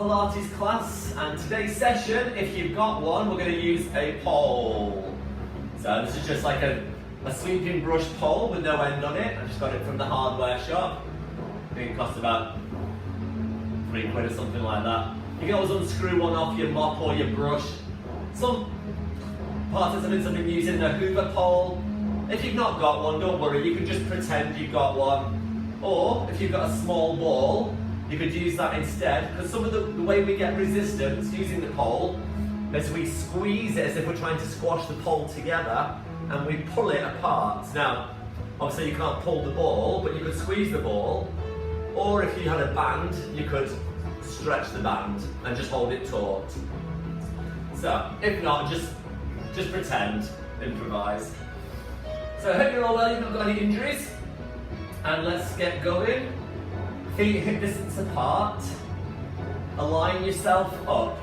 Pilates class, and today's session, if you've got one, we're going to use a pole. So this is just like a sweeping brush pole with no end on it. I just got it from the hardware shop. I think it cost about £3 or something like that. You can always unscrew one off your mop or your brush. Some participants have been using a Hoover pole. If you've not got one, don't worry, you can just pretend you've got one. Or if you've got a small ball, you could use that instead, because some of the way we get resistance using the pole is we squeeze it as if we're trying to squash the pole together, and we pull it apart. Now, obviously you can't pull the ball, but you could squeeze the ball, or if you had a band, you could stretch the band and just hold it taut. So, if not, just pretend, improvise. So I hope you're all well, you've not got any injuries, and let's get going. Feet hip distance apart, align yourself up.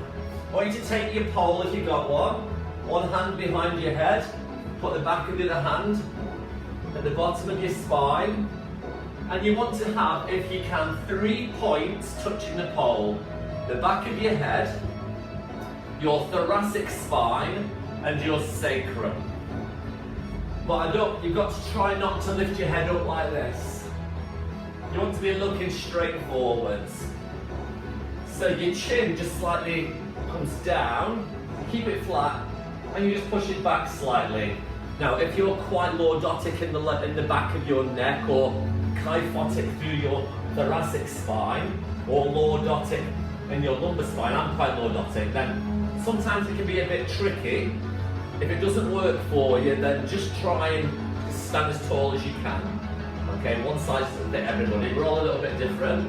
I want you to take your pole if you've got one hand behind your head, put the back of the other hand at the bottom of your spine, and you want to have, if you can, 3 points touching the pole. The back of your head, your thoracic spine, and your sacrum. But you've got to try not to lift your head up like this. You want to be looking straight forwards. So your chin just slightly comes down, keep it flat, and you just push it back slightly. Now, if you're quite lordotic in the back of your neck, or kyphotic through your thoracic spine, or lordotic in your lumbar spine, I'm quite lordotic, then sometimes it can be a bit tricky. If it doesn't work for you, then just try and stand as tall as you can. Okay, one size doesn't fit everybody, we're all a little bit different.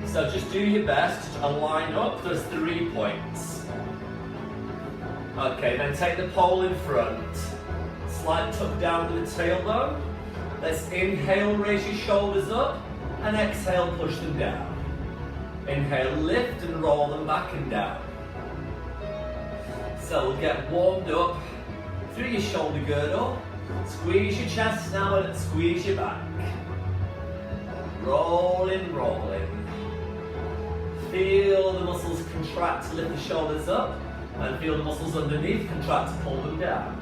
So just do your best to align up those 3 points. Okay, then take the pole in front. Slight tuck down to the tailbone. Let's inhale, raise your shoulders up, and exhale, push them down. Inhale, lift and roll them back and down. So we'll get warmed up through your shoulder girdle. Squeeze your chest now and squeeze your back. Rolling, rolling. Feel the muscles contract to lift the shoulders up, and feel the muscles underneath contract to pull them down.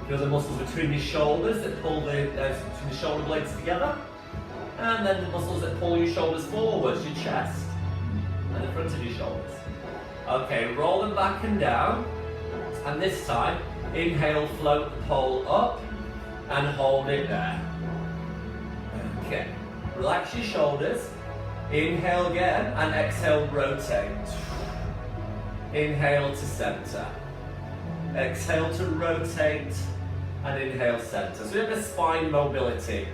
Feel the muscles between your shoulders that pull between the shoulder blades together, and then the muscles that pull your shoulders forwards, your chest, and the front of your shoulders. Okay, roll them back and down, and this time, inhale, float the pole up, and hold it there. Okay, relax your shoulders, inhale again, and exhale, rotate. Inhale to center. Exhale to rotate, and inhale, center. So we have a spine mobility.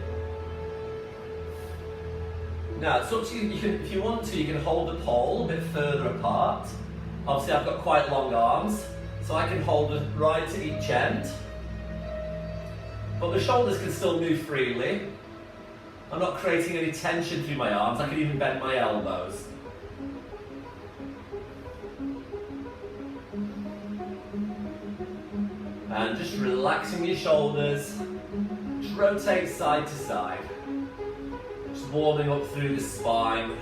Now, it's up to you, if you want to, you can hold the pole a bit further apart. Obviously, I've got quite long arms, so I can hold it right at each end. But the shoulders can still move freely. I'm not creating any tension through my arms. I can even bend my elbows. And just relaxing your shoulders. Just rotate side to side. Just warming up through the spine.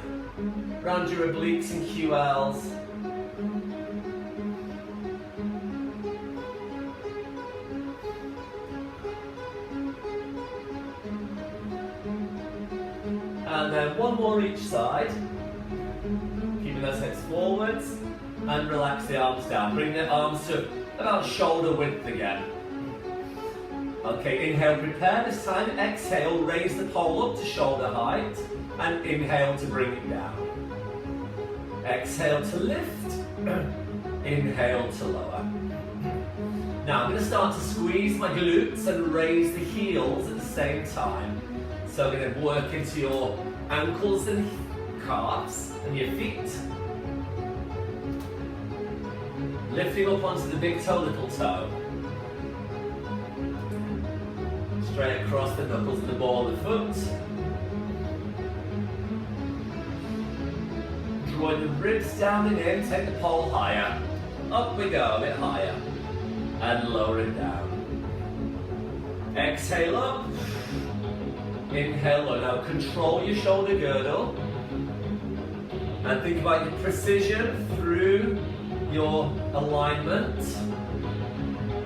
Around your obliques and QLs. And then one more each side, keeping those hips forwards, and relax the arms down. Bring the arms to about shoulder width again. Okay, inhale, prepare this time. Exhale, raise the pole up to shoulder height, and inhale to bring it down. Exhale to lift, inhale to lower. Now I'm going to start to squeeze my glutes and raise the heels at the same time. So I'm going to work into your ankles and calves and your feet. Lifting up onto the big toe, little toe. Straight across the knuckles of the ball of the foot. Drawing the ribs down and in, take the pole higher. Up we go, a bit higher. And lower it down. Exhale up. Inhale low. Now control your shoulder girdle. And think about your precision through your alignment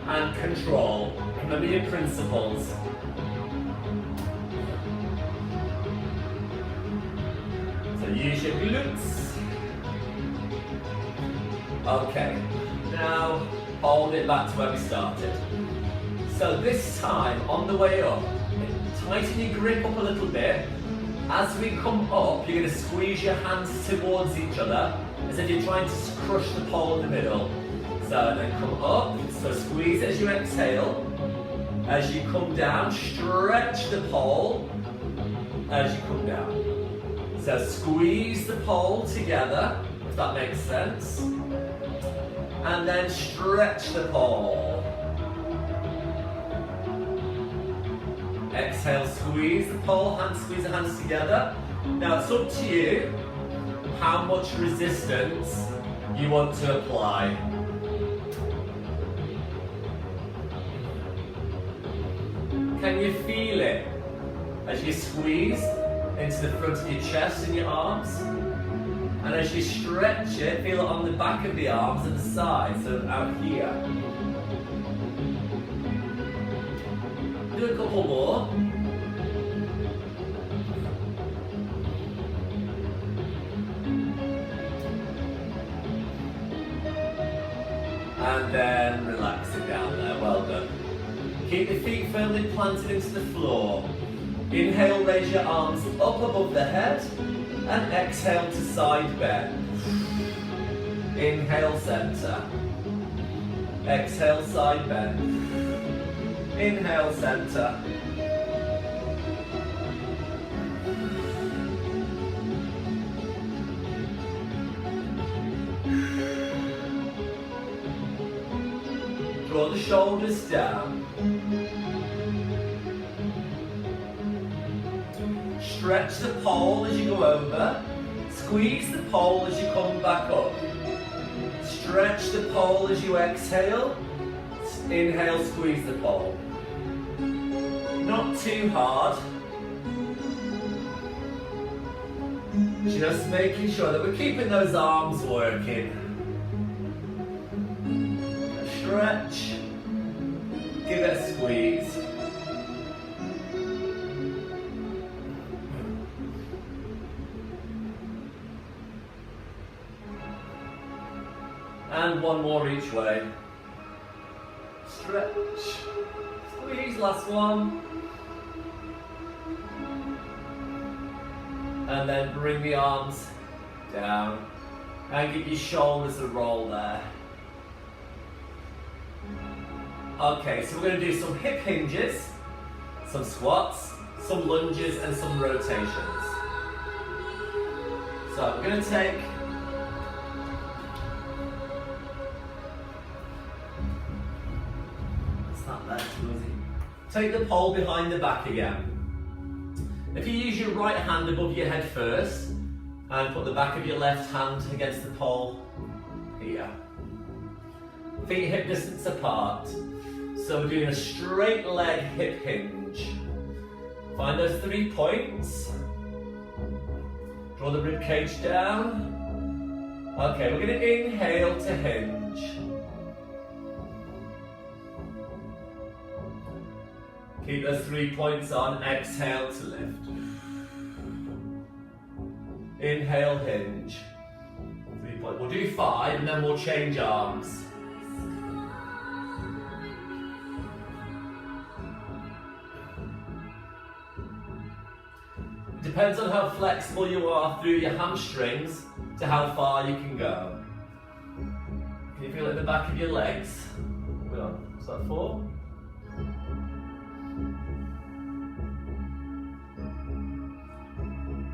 and control. Remember your principles. So use your glutes. Okay, now hold it back to where we started. So this time, on the way up, tighten your grip up a little bit. As we come up, you're going to squeeze your hands towards each other as if you're trying to crush the pole in the middle. So then come up, so squeeze as you exhale. As you come down, stretch the pole as you come down. So squeeze the pole together, if that makes sense. And then stretch the pole. Exhale, squeeze the pole, squeeze the hands together. Now it's up to you how much resistance you want to apply. Can you feel it as you squeeze into the front of your chest and your arms? And as you stretch it, feel it on the back of the arms and the side, so out here. Do a couple more. And then relax it down there, well done. Keep the feet firmly planted into the floor. Inhale, raise your arms up above the head, and exhale to side bend. Inhale, center. Exhale, side bend. Inhale, center. Draw the shoulders down. Stretch the pole as you go over. Squeeze the pole as you come back up. Stretch the pole as you exhale. Inhale, squeeze the pole. Not too hard. Just making sure that we're keeping those arms working. Stretch. Give it a squeeze. And one more each way. Stretch. Squeeze, last one. And then bring the arms down. And give your shoulders a roll there. Okay, so we're going to do some hip hinges, some squats, some lunges, and some rotations. So we're going to take the pole behind the back again. If you use your right hand above your head first and put the back of your left hand against the pole here. Feet hip distance apart. So we're doing a straight leg hip hinge. Find those 3 points. Draw the rib cage down. Okay, we're going to inhale to hinge. Keep those 3 points on, exhale to lift. Inhale, hinge. 3 points. We'll do 5 and then we'll change arms. It depends on how flexible you are through your hamstrings to how far you can go. Can you feel it in the back of your legs? Is that 4?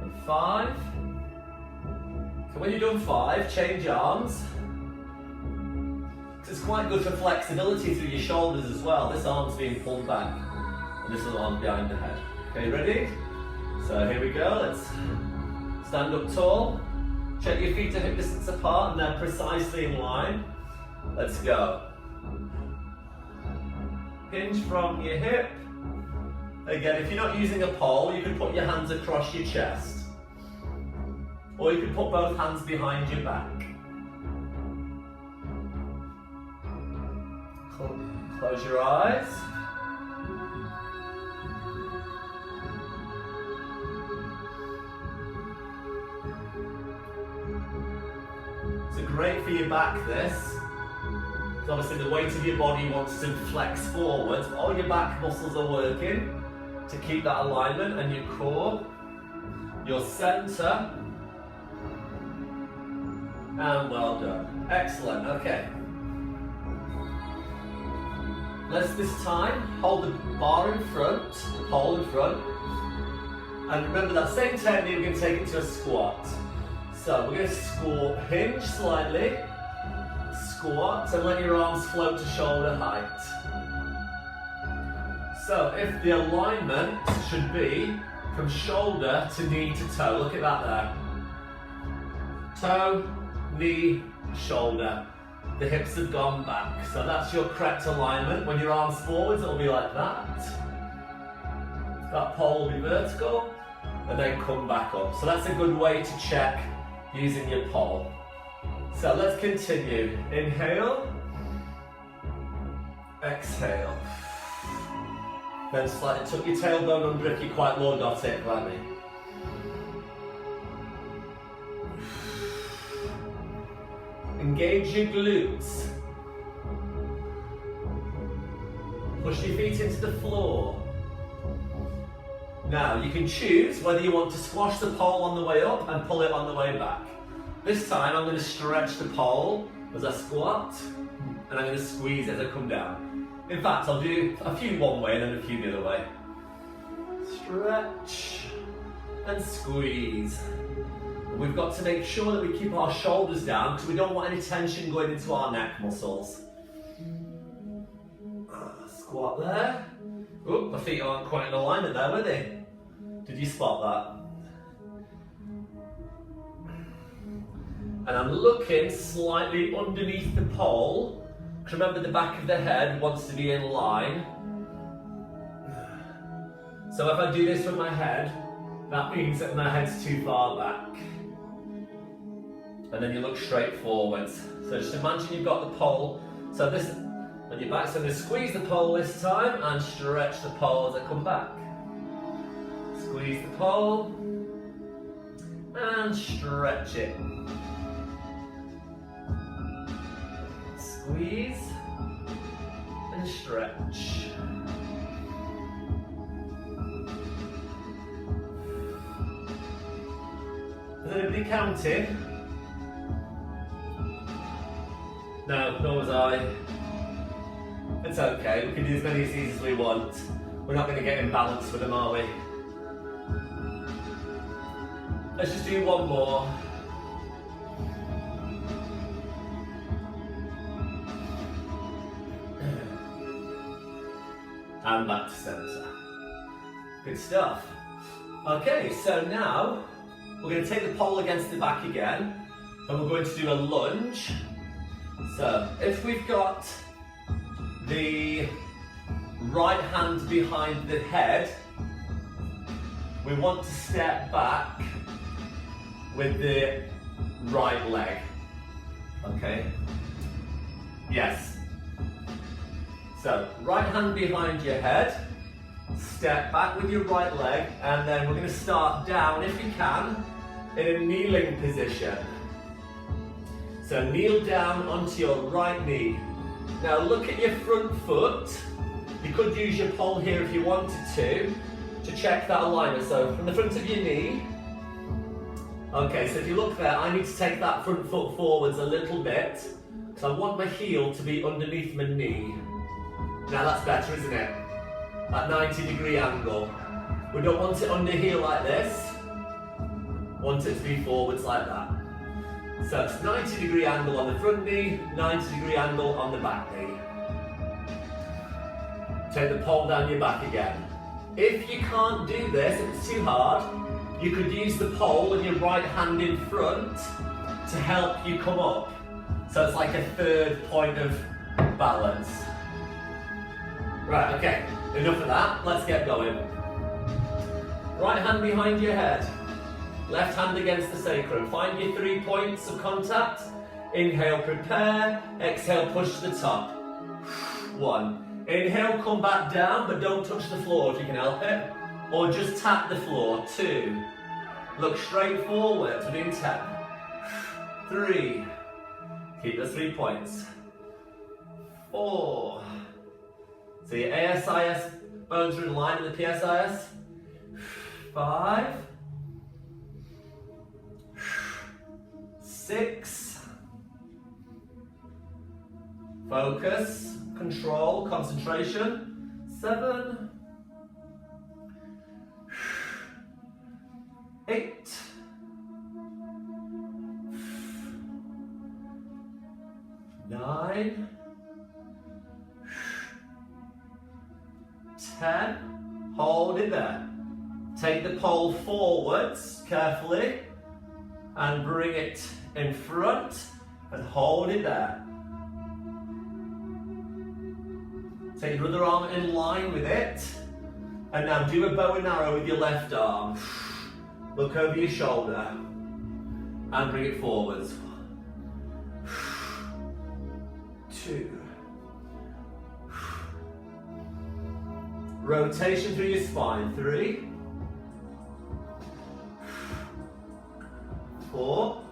And 5. So when you've done 5, change arms. It's quite good for flexibility through your shoulders as well. This arm's being pulled back and this arm's behind the head. Okay, ready? So here we go. Let's stand up tall. Check your feet to hip distance apart and they're precisely in line. Let's go. Hinge from your hip. Again, if you're not using a pole, you can put your hands across your chest. or you can put both hands behind your back. Close your eyes. It's great for your back, this. Because obviously the weight of your body wants to flex forwards, but all your back muscles are working to keep that alignment, and your core, your center, and well done. Excellent, okay. Let's this time hold the bar in front, the pole in front, and remember that same technique, we're going to take it to a squat. So we're going to squat, hinge slightly, squat, and let your arms float to shoulder height. So if the alignment should be from shoulder to knee to toe, look at that there. Toe, knee, shoulder. The hips have gone back. So that's your correct alignment. When your arms forwards, it'll be like that. That pole will be vertical, and then come back up. So that's a good way to check using your pole. So let's continue. Inhale, exhale. Then slightly tuck your tailbone under if you're quite lordotic like me. Engage your glutes. Push your feet into the floor. Now you can choose whether you want to squash the pole on the way up and pull it on the way back. This time I'm going to stretch the pole as I squat, and I'm going to squeeze as I come down. In fact, I'll do a few one way and then a few the other way. Stretch and squeeze. We've got to make sure that we keep our shoulders down because we don't want any tension going into our neck muscles. Squat there. Oh, my feet aren't quite in alignment there, were they? Did you spot that? And I'm looking slightly underneath the pole. Because remember, the back of the head wants to be in line. So if I do this with my head, that means that my head's too far back. And then you look straight forwards. So just imagine you've got the pole. So this, on your back, so I'm going to squeeze the pole this time and stretch the pole as I come back. Squeeze the pole and stretch it. Squeeze and stretch. Has anybody counted? No, nor was I. It's okay, we can do as many of these as we want. We're not going to get imbalanced with them, are we? Let's just do one more. And back to centre. Good stuff. Okay, so now we're going to take the pole against the back again, and we're going to do a lunge. So if we've got the right hand behind the head, we want to step back with the right leg. Okay? Yes. So, right hand behind your head, step back with your right leg, and then we're going to start down, if you can, in a kneeling position. So kneel down onto your right knee. Now look at your front foot. You could use your pole here if you wanted to check that alignment. So from the front of your knee. Okay, so if you look there, I need to take that front foot forwards a little bit, because I want my heel to be underneath my knee. Now that's better, isn't it? That 90-degree angle. We don't want it under here like this. Want it to be forwards like that. So it's 90-degree angle on the front knee, 90-degree angle on the back knee. Take the pole down your back again. If you can't do this, if it's too hard, you could use the pole with your right hand in front to help you come up. So it's like a third point of balance. Right, okay, enough of that. Let's get going. Right hand behind your head. Left hand against the sacrum. Find your 3 points of contact. Inhale, prepare. Exhale, push to the top. 1. Inhale, come back down, but don't touch the floor if you can help it. Or just tap the floor. 2. Look straight forward. We're doing 10. 3. Keep the 3 points. 4. So your ASIS bones are in line with the PSIS. 5. 6. Focus, control, concentration. 7. 8. 9. 10. Hold it there. Take the pole forwards carefully and bring it in front and hold it there. Take your other arm in line with it and now do a bow and arrow with your left arm. Look over your shoulder and bring it forwards. 2. Rotation through your spine. 3. 4.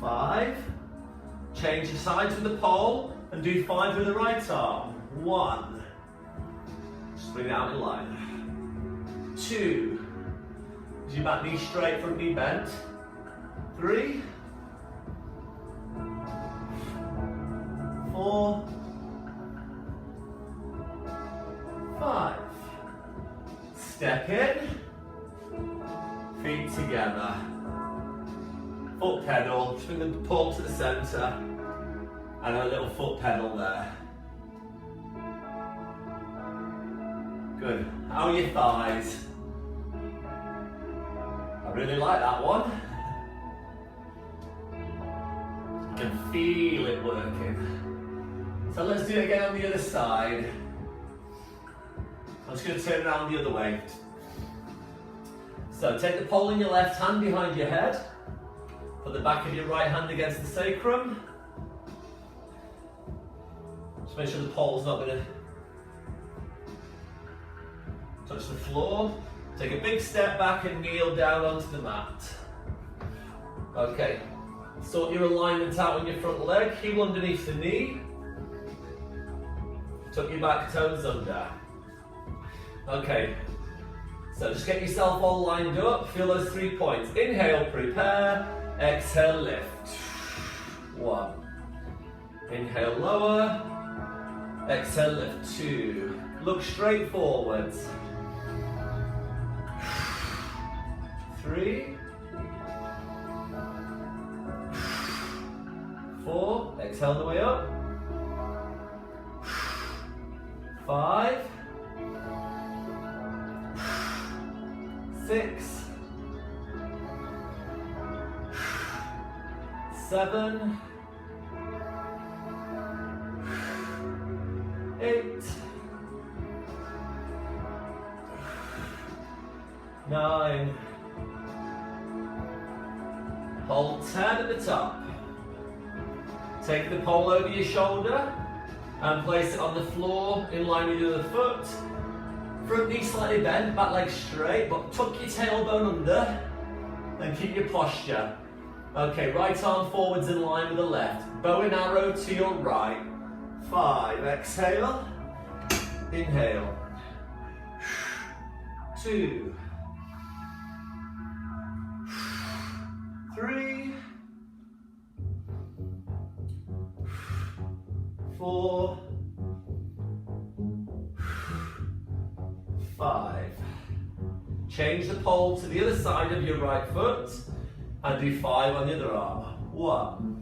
5. Change your sides with the pole and do 5 with the right arm. 1. Just bring it out in line. 2. Is your back knee straight, front knee bent. 3. 4. 5. Step in. Feet together. Foot pedal. Just bring the pole to the centre. And a little foot pedal there. Good. How are your thighs? I really like that one. You can feel it working. So let's do it again on the other side. I'm just going to turn around the other way. So take the pole in your left hand behind your head. Put the back of your right hand against the sacrum. Just make sure the pole's not going to touch the floor. Take a big step back and kneel down onto the mat. Okay, sort your alignment out on your front leg, heel underneath the knee. Tuck your back toes under. Okay, so just get yourself all lined up, feel those 3 points. Inhale, prepare, exhale, lift. 1. Inhale, lower, exhale, lift. 2. Look straight forwards. 3. 4. Exhale the way up. 5. 6. 7. 8. 9. Hold 10 at the top. Take the pole over your shoulder and place it on the floor in line with your other foot. Front knee slightly bent, back leg straight, but tuck your tailbone under and keep your posture. Okay, right arm forwards in line with the left. Bow and arrow to your right. 5, exhale. Inhale. 2. 3. 4. 5. Change the pole to the other side of your right foot and do 5 on the other arm. 1.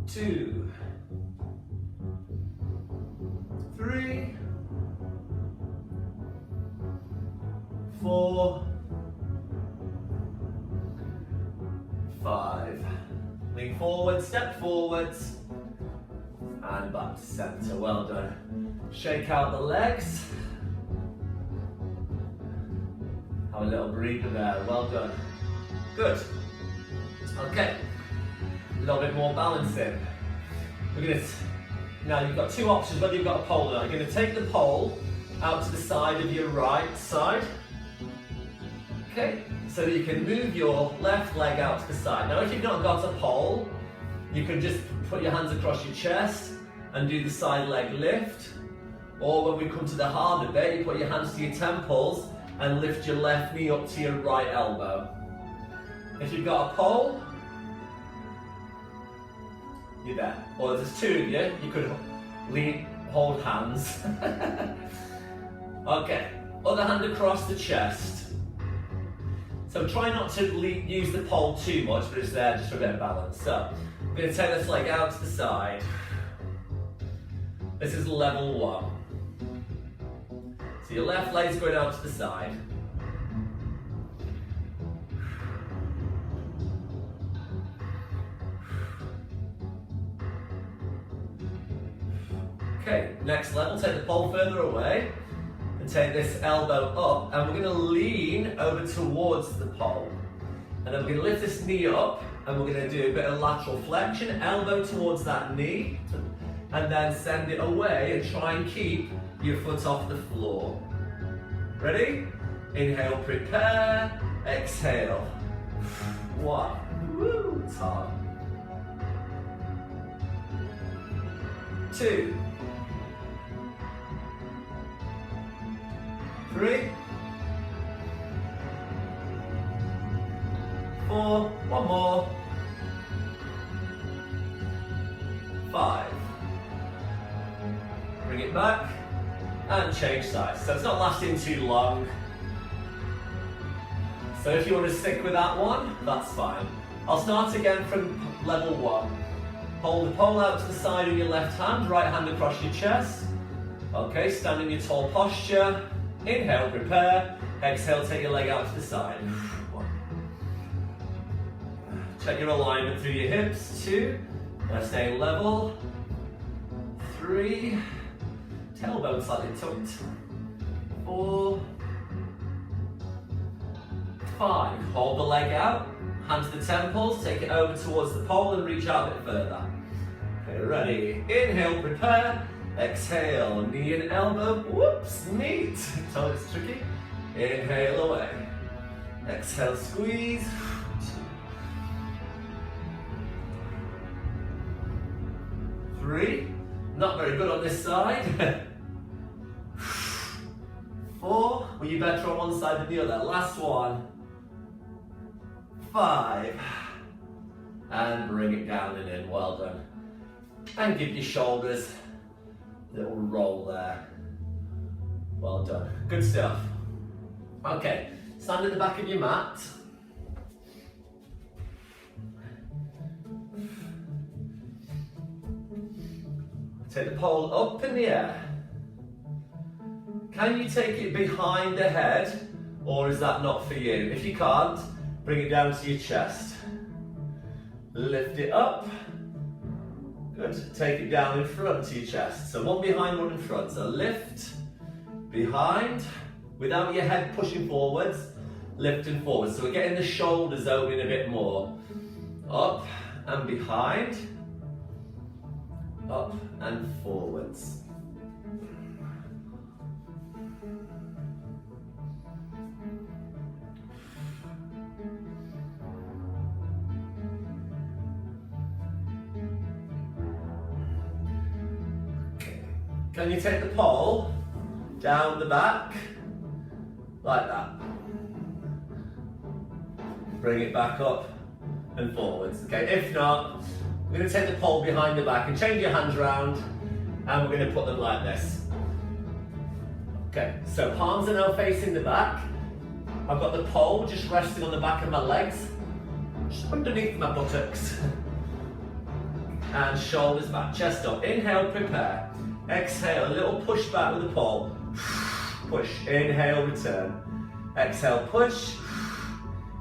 2. 3. 4. 5. Lean forward, step forwards, and back to centre. Well done. Shake out the legs. Have a little breather there, well done. Good. Okay, a little bit more balancing. Now you've got two options whether you've got a pole or not. You're going to take the pole out to the side of your right side. Okay, so that you can move your left leg out to the side. Now if you've not got a pole, you can just put your hands across your chest and do the side leg lift. Or when we come to the harder bit, you put your hands to your temples and lift your left knee up to your right elbow. If you've got a pole, you're there. Or if there's two of you, you could hold hands. Okay, other hand across the chest. So try not to use the pole too much, but it's there just for a bit of balance. So, I'm going to take this leg out to the side. This is level 1. So your left leg's going out to the side. Okay, next level, take the pole further away and take this elbow up, and we're going to lean over towards the pole. And then we're going to lift this knee up and we're going to do a bit of lateral flexion, elbow towards that knee, and then send it away and try and keep your foot off the floor. Ready? Inhale, prepare, exhale. 1, woo, it's hard. 2, 3, 4, one more, 5. Bring it back and change sides. So it's not lasting too long. So if you want to stick with that one, that's fine. I'll start again from level 1. Hold the pole out to the side of your left hand, right hand across your chest. Okay, stand in your tall posture. Inhale, prepare. Exhale, take your leg out to the side. 1. Check your alignment through your hips. 2. Stay level. 3. Tailbone slightly tucked. 4. 5. Hold the leg out. Hand to the temples. Take it over towards the pole and reach out a bit further. Okay, ready. Inhale, prepare. Exhale, knee and elbow. Whoops, neat. So it's tricky. Inhale away. Exhale, squeeze. 3. Not very good on this side. 4. Were you better on one side than the other? Last one. 5. And bring it down and in. Well done. And give your shoulders a little roll there. Well done. Good stuff. Okay, stand at the back of your mat. Take the pole up in the air. Can you take it behind the head, or is that not for you? If you can't, bring it down to your chest. Lift it up. Good. Take it down in front to your chest. So one behind, one in front. So lift, behind, without your head pushing forwards, lifting forwards. So we're getting the shoulders opening a bit more. Up and behind. Up and forwards. Can you take the pole down the back, like that? Bring it back up and forwards. Okay, if not, we're going to take the pole behind the back and change your hands round, and we're going to put them like this. Okay, so palms are now facing the back. I've got the pole just resting on the back of my legs, just underneath my buttocks. And shoulders back, chest up. Inhale, prepare. Exhale, a little push back with the pole. Push, inhale, return. Exhale, push.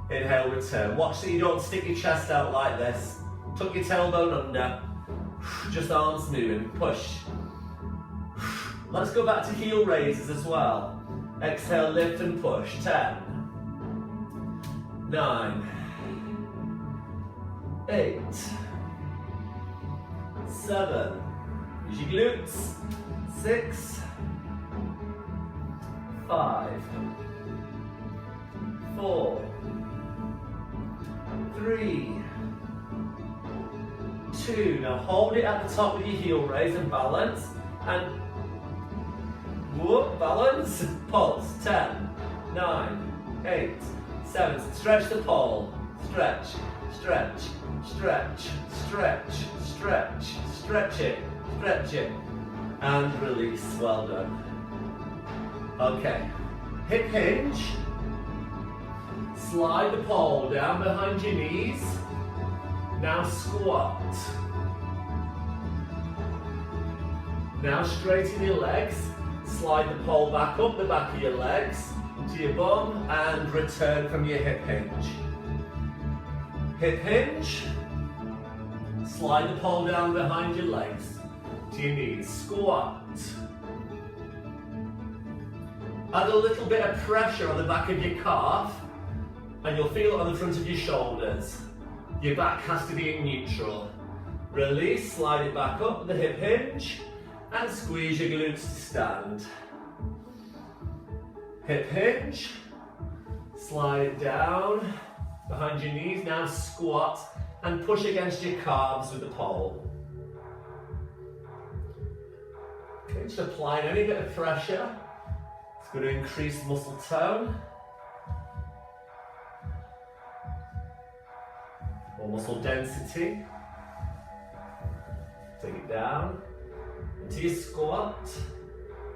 Inhale, return. Watch that you don't stick your chest out like this. Tuck your tailbone under. Just arms moving. Push. Let's go back to heel raises as well. Exhale, lift and push. 10, 9, 8, 7, use your glutes. 6, 5, 4, 3, 2. Now hold it at the top with your heel raise and balance. And whoop, balance, pulse. 10, 9, 8, 7. Stretch the pole. Stretch, stretch, stretch, stretch, stretch, stretch it, stretch it. And release. Well done. Okay. Hip hinge. Slide the pole down behind your knees. Now squat. Now straighten your legs. Slide the pole back up the back of your legs to your bum and return from your hip hinge. Hip hinge. Slide the pole down behind your legs to your knees. Squat. Add a little bit of pressure on the back of your calf and you'll feel it on the front of your shoulders. Your back has to be in neutral. Release, slide it back up the hip hinge and squeeze your glutes to stand. Hip hinge, slide it down behind your knees. Now squat and push against your calves with the pole. Okay, just applying any bit of pressure. It's going to increase muscle tone or muscle density. Take it down into your squat,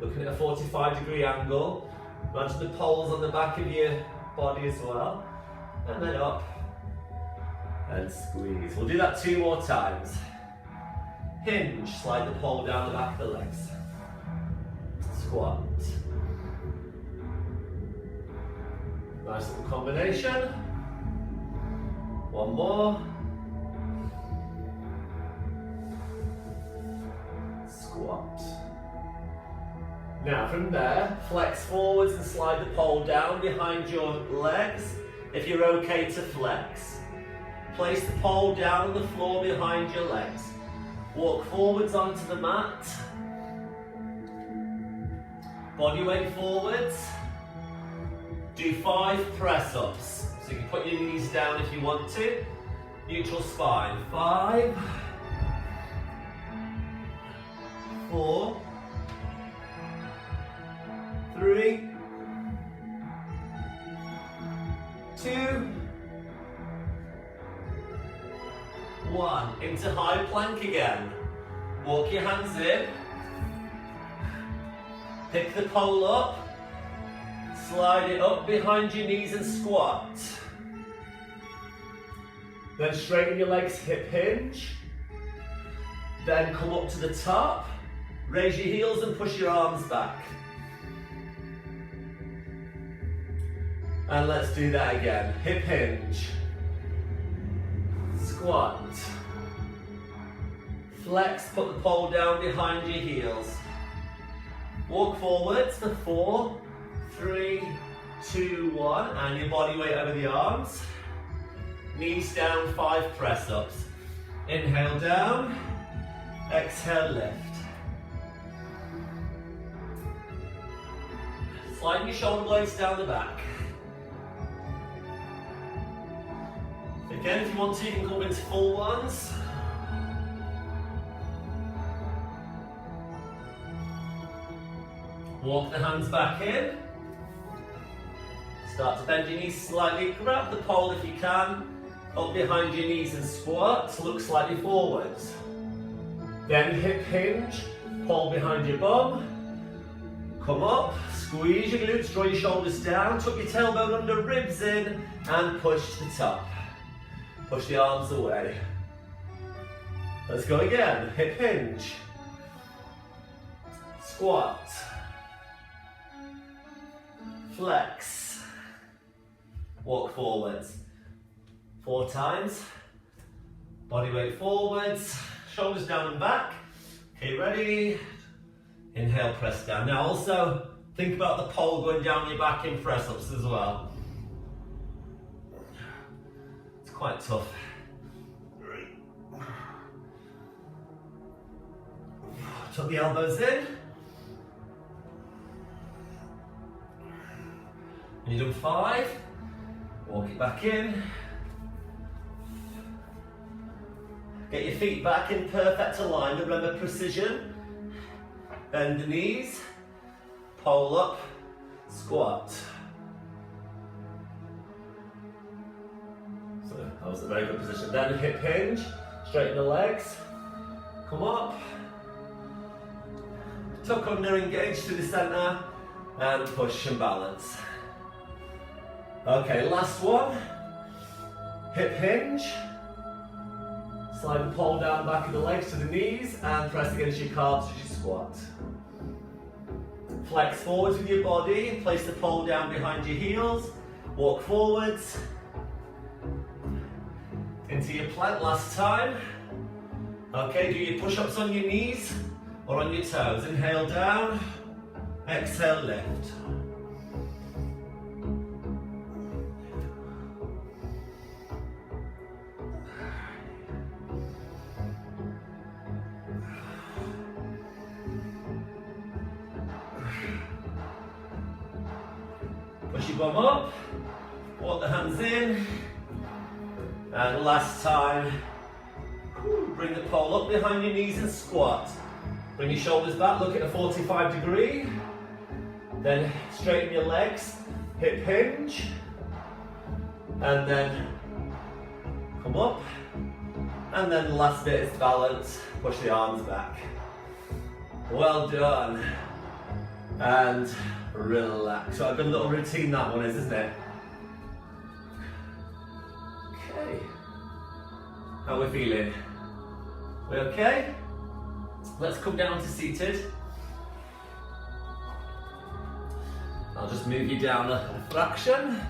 looking at a 45-degree angle. Imagine the poles on the back of your body as well. And then up and squeeze. We'll do that 2 more times. Hinge, slide the pole down the back of the legs. Squat. Nice little combination. 1 more. Squat. Now from there, flex forwards and slide the pole down behind your legs. If you're okay to flex, place the pole down on the floor behind your legs. Walk forwards onto the mat. Body weight forwards. Do 5 press-ups. So you can put your knees down if you want to. Neutral spine. 5, 4, 3, 2, 1. Into high plank again. Walk your hands in. Pick the pole up. Slide it up behind your knees and squat. Then straighten your legs, hip hinge. Then come up to the top. Raise your heels and push your arms back. And let's do that again. Hip hinge. Squat. Flex, put the pole down behind your heels. Walk forwards for 4, 3, 2, 1, and your body weight over the arms. Knees down, 5 press-ups. Inhale down, exhale lift. Sliding your shoulder blades down the back. Again, if you want to, you can come into full ones. Walk the hands back in. Start to bend your knees slightly. Grab the pole if you can. Up behind your knees and squat. Look slightly forwards. Then hip hinge. Pole behind your bum. Come up. Squeeze your glutes. Draw your shoulders down. Tuck your tailbone under, ribs in. And push to the top. Push the arms away. Let's go again. Hip hinge. Squat. Flex. Walk forwards. 4 times. Body weight forwards. Shoulders down and back. Okay, ready? Inhale, press down. Now also, think about the pole going down your back in press-ups as well. It's quite tough. Tuck the elbows in. When you've done 5, walk it back in. Get your feet back in perfect alignment. Remember precision. Bend the knees. Pole up. Squat. So that was a very good position. Then hip hinge. Straighten the legs. Come up. Tuck under, engage to the centre. And push and balance. Okay, last one. Hip hinge. Slide the pole down the back of the legs to the knees and press against your calves as you squat. Flex forwards with your body, place the pole down behind your heels, walk forwards into your plank last time. Okay, do your push-ups on your knees or on your toes. Inhale down, exhale lift. Push your bum up, walk the hands in, and last time, bring the pole up behind your knees and squat. Bring your shoulders back, look at a 45 degree, then straighten your legs, hip hinge, and then come up, and then the last bit is balance, push the arms back. Well done, and relax. So a good little routine that one is, isn't it? Okay. How are we feeling? We okay? Let's come down to seated. I'll just move you down a fraction.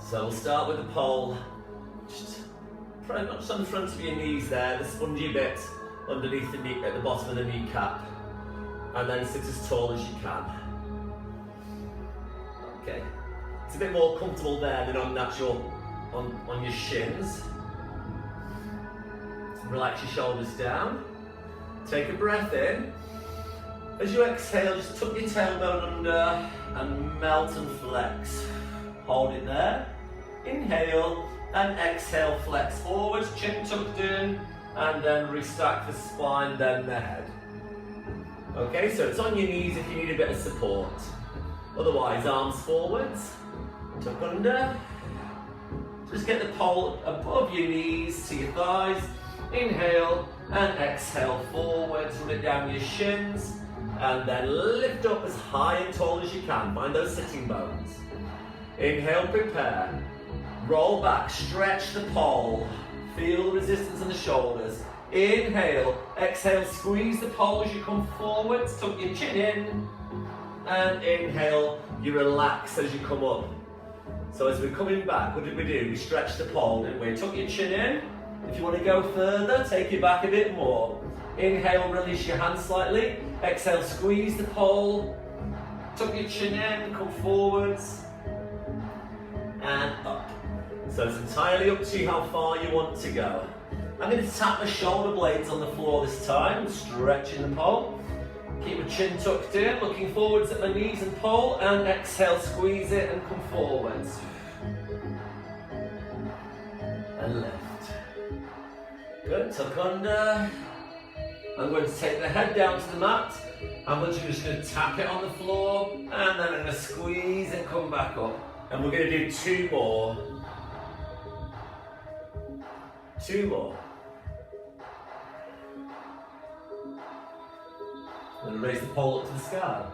So we'll start with the pole, just pretty much on the front of your knees there, the spongy bit underneath the knee, at the bottom of the kneecap, and then sit as tall as you can. Okay, it's a bit more comfortable there than on on your shins. Relax your shoulders down, take a breath in. As you exhale, just tuck your tailbone under and melt and flex. Hold it there. Inhale and exhale, flex forwards, chin tucked in, and then restack the spine, then the head. Okay, so it's on your knees if you need a bit of support. Otherwise, arms forwards, tuck under. Just get the pole above your knees to your thighs. Inhale and exhale forwards, run it down your shins, and then lift up as high and tall as you can. Find those sitting bones. Inhale, prepare. Roll back, stretch the pole. Feel the resistance in the shoulders. Inhale, exhale, squeeze the pole as you come forwards. Tuck your chin in. And inhale, you relax as you come up. So as we're coming back, what did we do? We stretched the pole, didn't we? Tuck your chin in. If you want to go further, take it back a bit more. Inhale, release your hands slightly. Exhale, squeeze the pole. Tuck your chin in, come forwards. And up. So it's entirely up to you how far you want to go. I'm going to tap my shoulder blades on the floor this time, stretching the pole. Keep my chin tucked in, looking forwards at my knees and pole, and exhale, squeeze it and come forwards. And lift. Good, tuck under. I'm going to take the head down to the mat. I'm just going to tap it on the floor, and then I'm going to squeeze and come back up. And we're going to do 2 more. 2 more. I'm going to raise the pole up to the sky.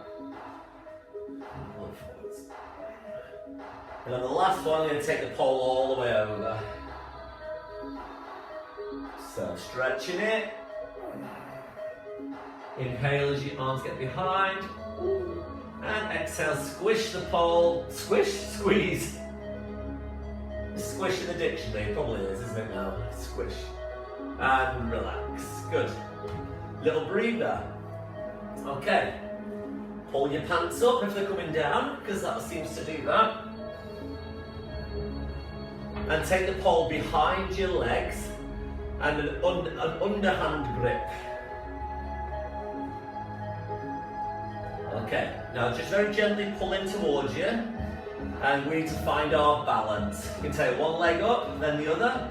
And on the last one, I'm going to take the pole all the way over. So stretching it. Inhale as your arms get behind. And exhale, squish the pole. Squish, squeeze. Squish in the dictionary, it probably is, isn't it now? Squish. And relax. Good. Little breather. Okay. Pull your pants up if they're coming down, because that seems to do that. And take the pole behind your legs and an underhand grip. Okay, now just very gently pull in towards you, and we need to find our balance. You can take one leg up, then the other.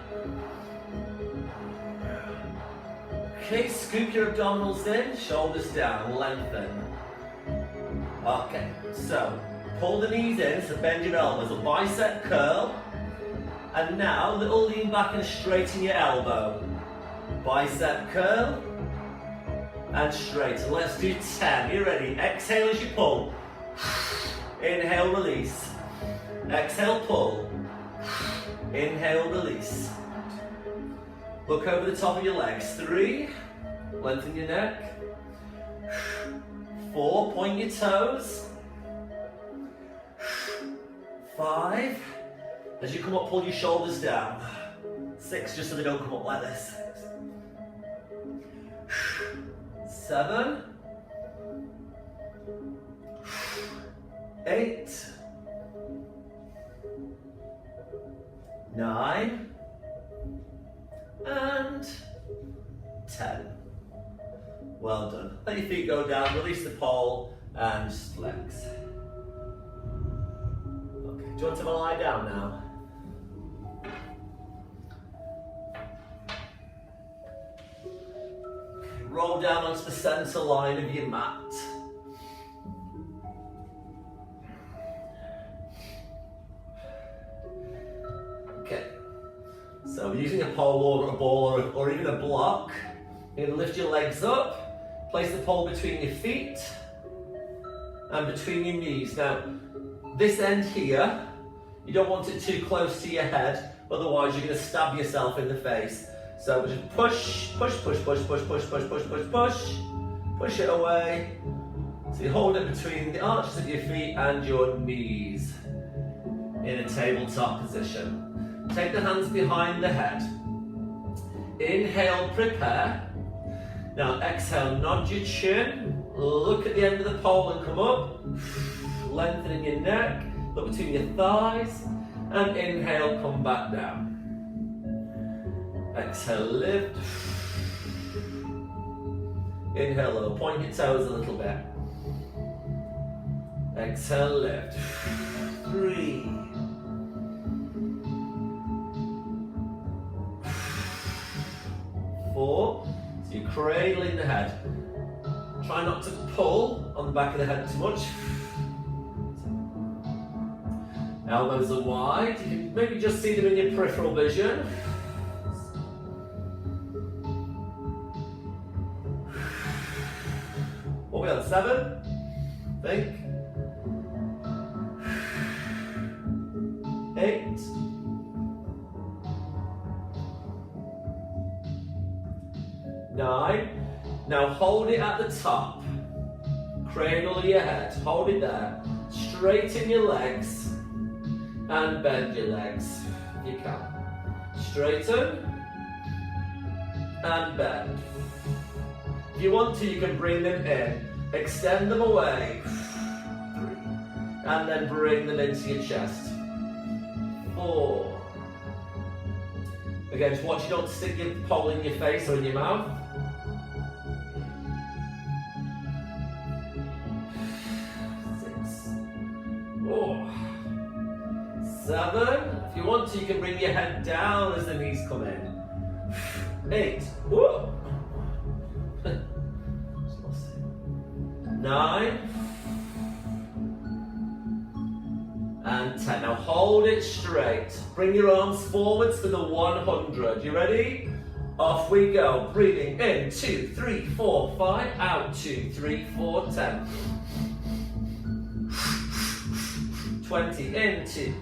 Okay, scoop your abdominals in, shoulders down, lengthen. Okay, so pull the knees in, so bend your elbows, a bicep curl. And now, little lean back and straighten your elbow. Bicep curl. And straighten. Let's do 10. You ready? Exhale as you pull. Inhale, release. Exhale, pull. Inhale, release. Look over the top of your legs. 3. Lengthen your neck. 4. Point your toes. 5. As you come up, pull your shoulders down. 6, just so they don't come up like this. 7. 8. 9. And 10. Well done. Let your feet go down, release the pole, and just legs. Okay, do you want to lie down now? Roll down onto the centre line of your mat. Okay, so we're using a pole or a ball or even a block. You're going to lift your legs up, place the pole between your feet and between your knees. Now, this end here, you don't want it too close to your head, otherwise you're going to stab yourself in the face. So we just push, push, push, push, push, push, push, push, push, push, push it away. So you hold it between the arches of your feet and your knees in a tabletop position. Take the hands behind the head. Inhale, prepare. Now exhale, nod your chin. Look at the end of the pole and come up. Lengthening your neck, look between your thighs. And inhale, come back down. Exhale, lift. Inhale, low. Point your toes a little bit. Exhale, lift. 3. 4. So you're cradling the head. Try not to pull on the back of the head too much. Elbows are wide. You can maybe just see them in your peripheral vision. What we on? 7? Think. 8. 9. Now hold it at the top. Cradle your head. Hold it there. Straighten your legs. And bend your legs if you can. Straighten. And bend. If you want to, you can bring them in. Extend them away. 3. And then bring them into your chest. 4. Again, just watch you don't stick your pole in your face or in your mouth. 6. 4. 7. If you want to, you can bring your head down as the knees come in. 8. Whoa. 9. And 10. Now hold it straight. Bring your arms forwards to the 100. You ready? Off we go. Breathing in. 2, 3, 4, 5. Out. 2, 3, 4, 10. 20. In. 2,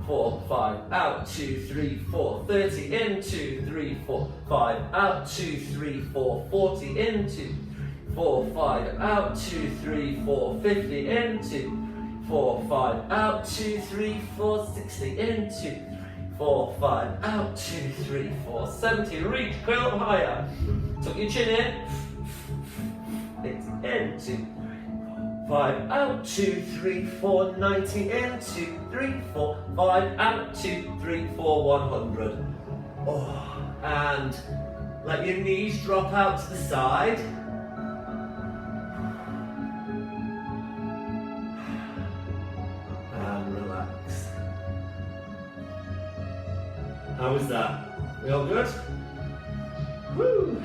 4, 5. Out. 2, 3, 4. 30. In. 2, 3, 4, 5. Out. 2, 3, 4. 40. In. 2, 3, 4, 5, out, 2, 3, 4, 50, in, 2, 4, 5, out, 2, 3, 4, 60, in, 2, 3, 4, 5, out, 2, 3, 4, 70, reach, curl up higher, tuck your chin in, it's in, 2, 5, out, 2, 3, 4, 90, in, 2, 3, 4, 5, out, 2, 3, 4, 100. Oh, and let your knees drop out to the side. And relax. How was that? We all good? Woo!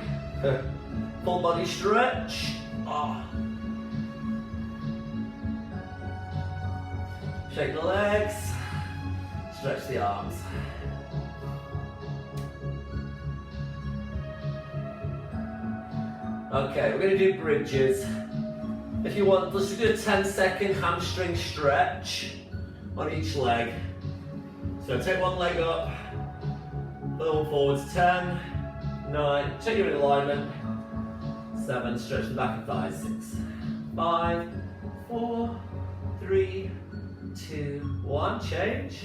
Full body stretch. Oh. Shake the legs, stretch the arms. Okay, we're going to do bridges. If you want, let's do a 10-second hamstring stretch on each leg. So take one leg up, other one forwards, 10, 9, check your alignment, 7, stretch the back of thighs, 6, 5, 4, 3, 2, 1, change.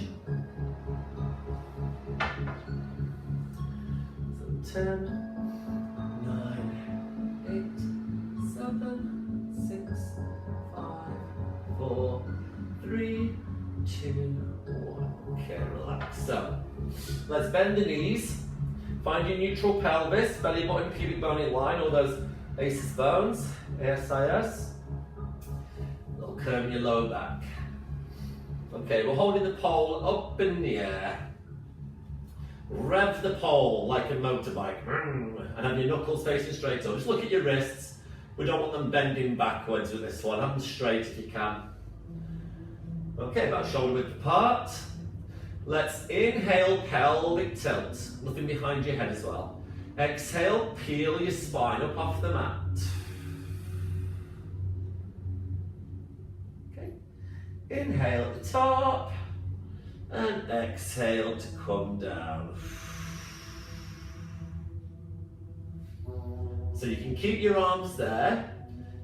So 10, 9, 8, 7, 6, 5, 4, 3, 2, 1. Okay, relax. So let's bend the knees. Find your neutral pelvis, belly button, pubic bone in line, all those ASIS bones, ASIS. Little curve in your lower back. Okay, we're holding the pole up in the air. Rev the pole like a motorbike. And have your knuckles facing straight up. Just look at your wrists. We don't want them bending backwards with this one. Have them straight if you can. Okay, about shoulder width apart. Let's inhale, pelvic tilt. Nothing behind your head as well. Exhale, peel your spine up off the mat. Inhale at the top, and exhale to come down. So you can keep your arms there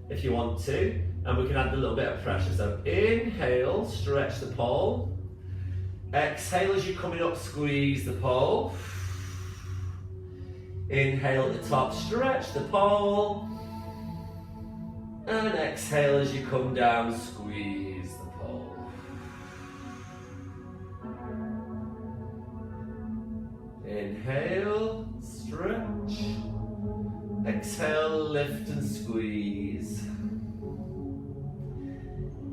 if you want to, and we can add a little bit of pressure. So inhale, stretch the pole. Exhale as you're coming up, squeeze the pole. Inhale at the top, stretch the pole. And exhale as you come down, squeeze the pole. Inhale, stretch. Exhale, lift and squeeze.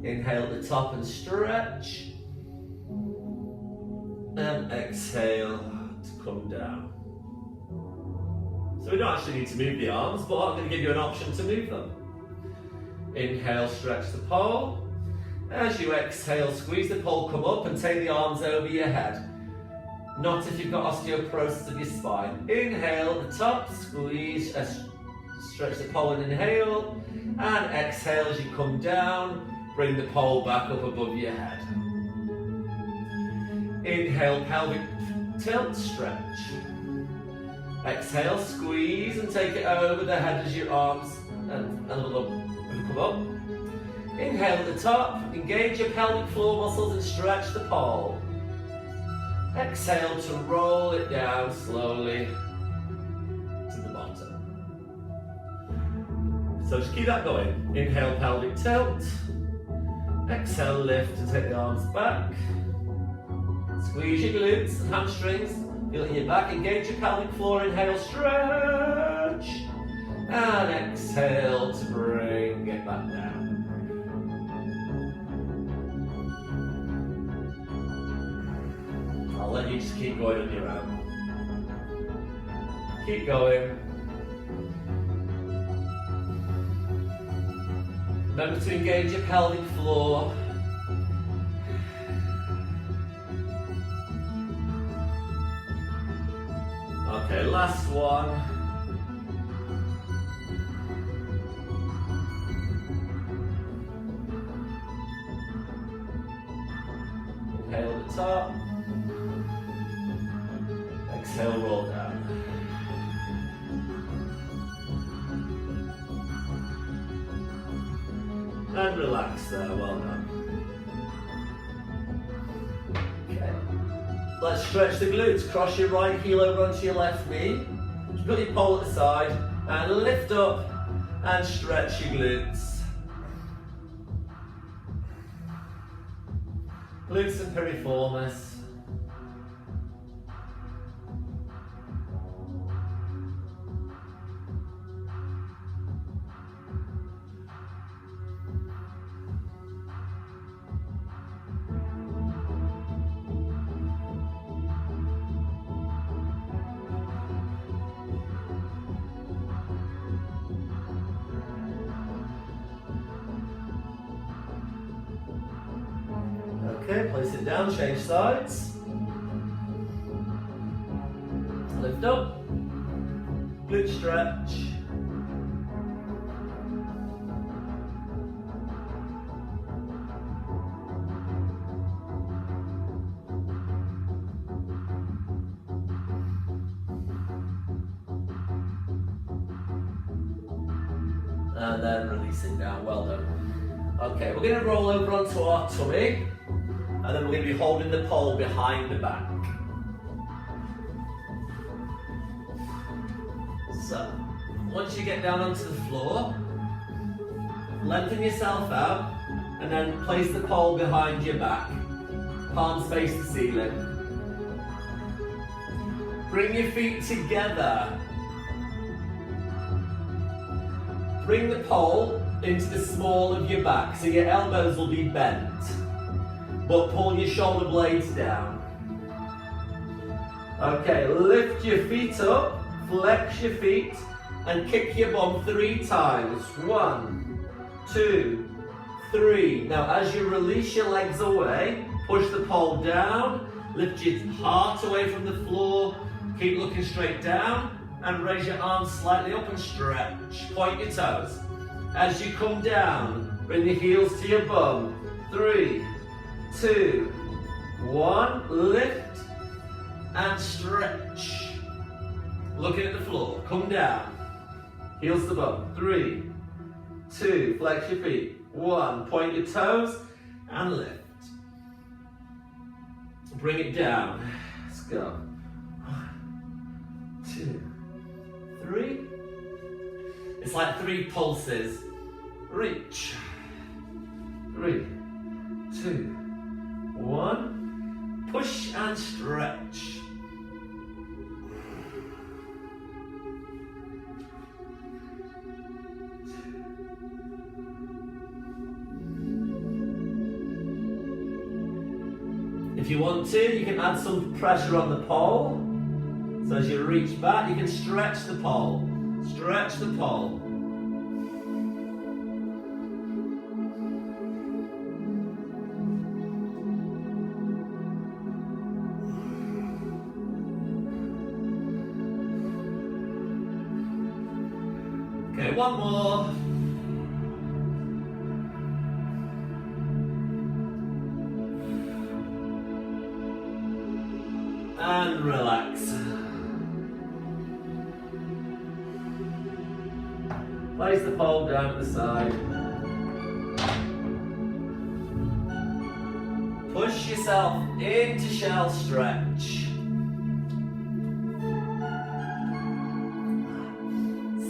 Inhale at the top and stretch. And exhale to come down. So we don't actually need to move the arms, but I'm going to give you an option to move them. Inhale, stretch the pole. As you exhale, squeeze the pole, come up and take the arms over your head. Not if you've got osteoporosis of your spine. Inhale at the top, squeeze, stretch the pole and inhale. And exhale as you come down, bring the pole back up above your head. Inhale, pelvic tilt, stretch. Exhale, squeeze and take it over the head as your arms and a little come up. Inhale at the top, engage your pelvic floor muscles and stretch the pole. Exhale to roll it down slowly to the bottom. So just keep that going. Inhale, pelvic tilt. Exhale, lift and take the arms back. Squeeze your glutes and hamstrings. Feel it in your back. Engage your pelvic floor. Inhale, stretch. And exhale to bring it back down. I'll let you just keep going on your own. Keep going. Remember to engage your pelvic floor. Okay, last one. Inhale at the top. Exhale, roll down. And relax there, well done. Okay. Let's stretch the glutes. Cross your right heel over onto your left knee. Just put your pole at the side and lift up and stretch your glutes. Glutes and piriformis. Okay, place it down, change sides. Lift up, glute stretch. And then release it down, well done. Okay, we're going to roll over onto our tummy. And then we're going to be holding the pole behind the back. So, once you get down onto the floor, lengthen yourself out and then place the pole behind your back. Palms face the ceiling. Bring your feet together. Bring the pole into the small of your back so your elbows will be bent. But pull your shoulder blades down. Okay, lift your feet up, flex your feet, and kick your bum 3 times. 1, 2, 3. Now as you release your legs away, push the pole down, lift your heart away from the floor, keep looking straight down, and raise your arms slightly up and stretch. Point your toes. As you come down, bring the heels to your bum. 3, 2, 1, lift and stretch. Looking at the floor, come down. Heels to bum. 3, 2, flex your feet. 1, point your toes and lift. Bring it down. Let's go. 1, 2, 3. It's like 3 pulses. Reach. 3, 2, 1, push and stretch. If you want to, you can add some pressure on the pole. So as you reach back, you can stretch the pole. Stretch the pole. Okay, one more. And relax. Place the pole down at the side. Push yourself into shell stretch.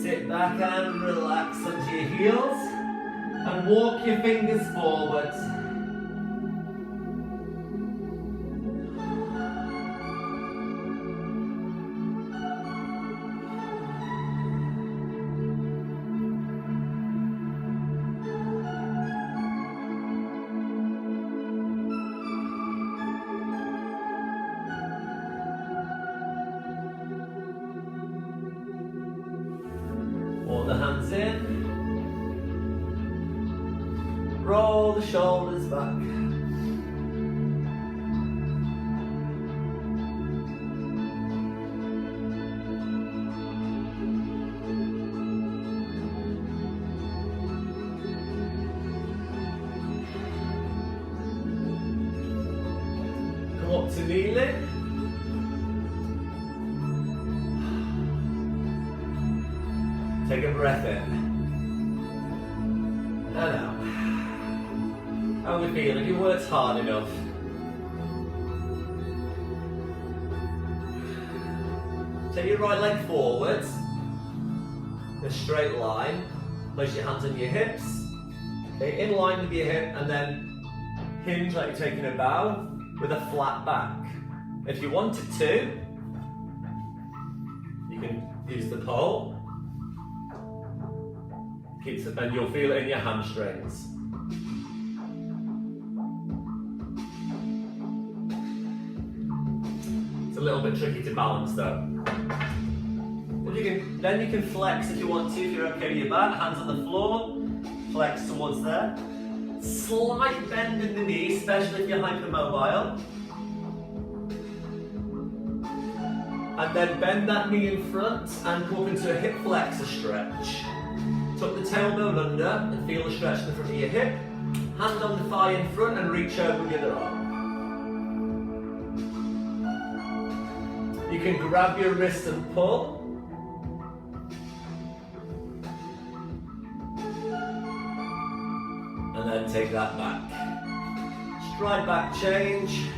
Sit back and relax onto your heels and walk your fingers forwards. Walk the hands in. Roll the shoulders back. Come up to kneeling. Take a breath in and out. we feeling? Have you worked hard enough? Take your right leg forwards, in a straight line. Place your hands on your hips, okay, in line with your hip, and then hinge like you're taking a bow with a flat back. If you wanted to, you can use the pole. And you'll feel it in your hamstrings. It's a little bit tricky to balance though. Then you can flex if you want to, if you're okay with your back, hands on the floor, flex towards there. Slight bend in the knee, especially if you're hypermobile. And then bend that knee in front and come up into a hip flexor stretch. Tuck the tailbone under and feel the stretch in the front of your hip. Hand on the thigh in front and reach over with the other arm. You can grab your wrist and pull. And then take that back. Stride back change.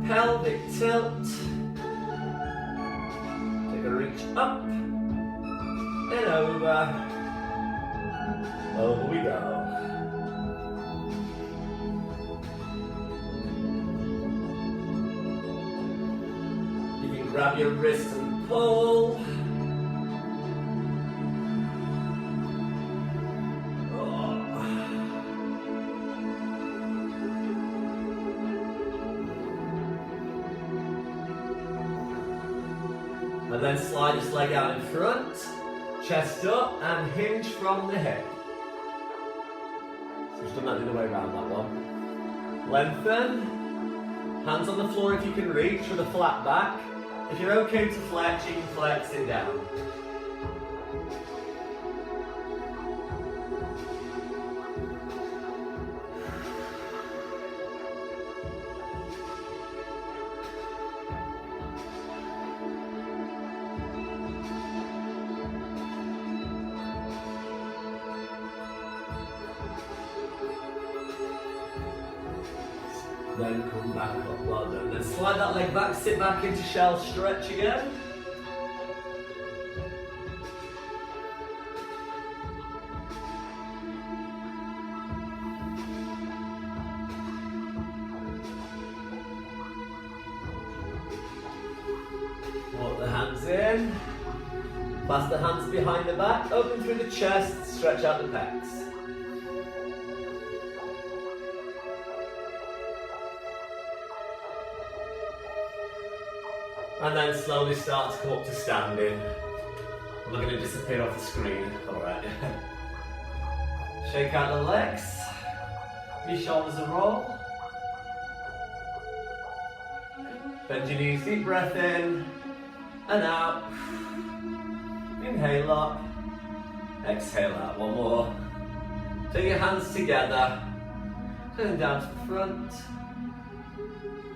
Pelvic tilt. Take a reach up. And over. Over we go. You can grab your wrist and pull. And then slide this leg out in front. Chest up and hinge from the hip. So just done that the other way around, that one. Lengthen. Hands on the floor if you can reach with a flat back. If you're okay to flex, you can flex it down. Then come back up, well done. Then slide that leg back, sit back into shell stretch again. Walk the hands in. Clasp the hands behind the back, open through the chest, stretch out the pecs. And then slowly start to come up to standing. I'm not going to disappear off the screen. Alright. Shake out the legs. Your shoulders a roll. Bend your knees, deep breath in and out. Inhale up. Exhale out. One more. Take your hands together. Turn down to the front.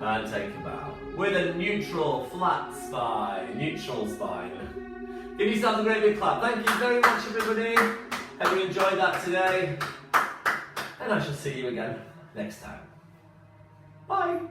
And take a bow. With a neutral, flat spine. Neutral spine. Give yourself a great big clap. Thank you very much, everybody. Hope you enjoyed that today. And I shall see you again next time. Bye.